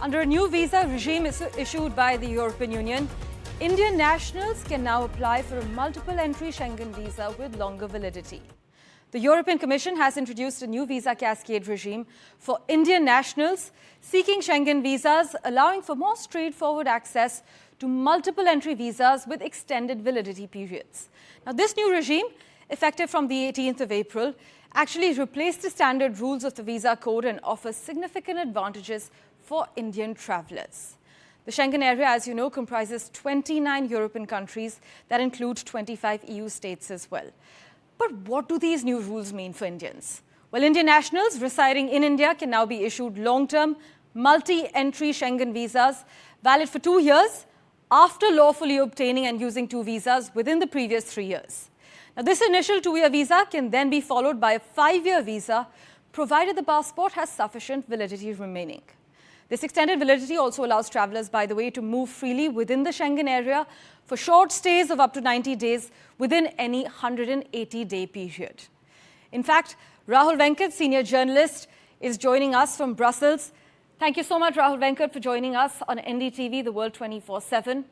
Under a new visa regime issued by the European Union, Indian nationals can now apply for a multiple entry Schengen visa with longer validity. The European Commission has introduced a new visa cascade regime for Indian nationals seeking Schengen visas, allowing for more straightforward access to multiple entry visas with extended validity periods. Now, this new regime, effective from the 18th of April, actually replaced the standard rules of the visa code and offers significant advantages for Indian travellers. The Schengen area, as you know, comprises 29 European countries that include 25 EU states as well. But what do these new rules mean for Indians? Well, Indian nationals residing in India can now be issued long-term, multi-entry Schengen visas valid for 2 years after lawfully obtaining and using 2 visas within the previous 3 years. Now, this initial 2-year visa can then be followed by a 5-year visa, provided the passport has sufficient validity remaining. This extended validity also allows travellers, by the way, to move freely within the Schengen area for short stays of up to 90 days within any 180-day period. In fact, Rahul Venkat, senior journalist, is joining us from Brussels. Thank you so much, Rahul Venkat, for joining us on NDTV, The World 24/7.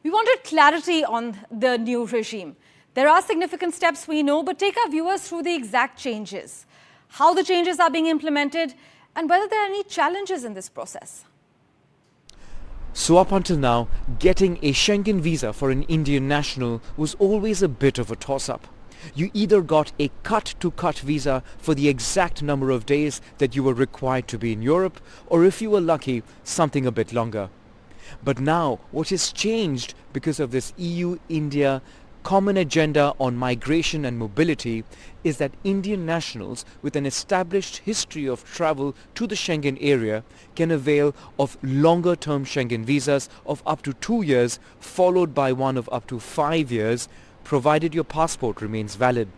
We wanted clarity on the new regime. There are significant steps we know, but take our viewers through the exact changes, how the changes are being implemented, and whether there are any challenges in this process. So up until now, getting a Schengen visa for an Indian national was always a bit of a toss-up. You either got a cut-to-cut visa for the exact number of days that you were required to be in Europe, or if you were lucky, something a bit longer. But now, what has changed because of this EU-India common agenda on migration and mobility is that Indian nationals with an established history of travel to the Schengen area can avail of longer-term Schengen visas of up to 2 years, followed by one of up to 5 years, provided your passport remains valid.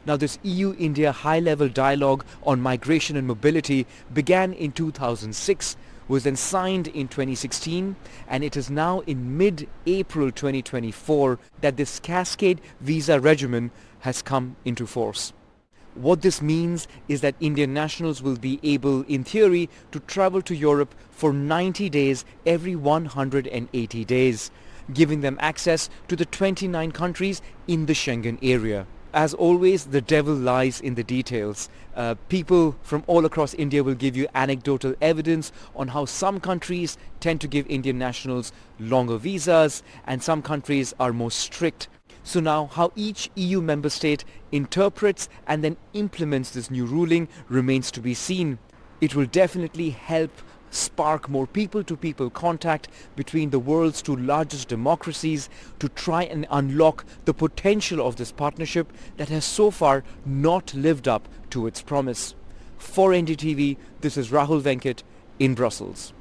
Now, this EU-India high-level dialogue on migration and mobility began in 2006, was then signed in 2016, and it is now in mid-April 2024 that this cascade visa regimen has come into force. What this means is that Indian nationals will be able, in theory, to travel to Europe for 90 days every 180 days, giving them access to the 29 countries in the Schengen area. As always, the devil lies in the details. People from all across India will give you anecdotal evidence on how some countries tend to give Indian nationals longer visas and some countries are more strict. So now how each EU member state interprets and then implements this new ruling remains to be seen. It will definitely help spark more people-to-people contact between the world's 2 largest democracies to try and unlock the potential of this partnership that has so far not lived up to its promise. For NDTV, this is Rahul Venkat in Brussels.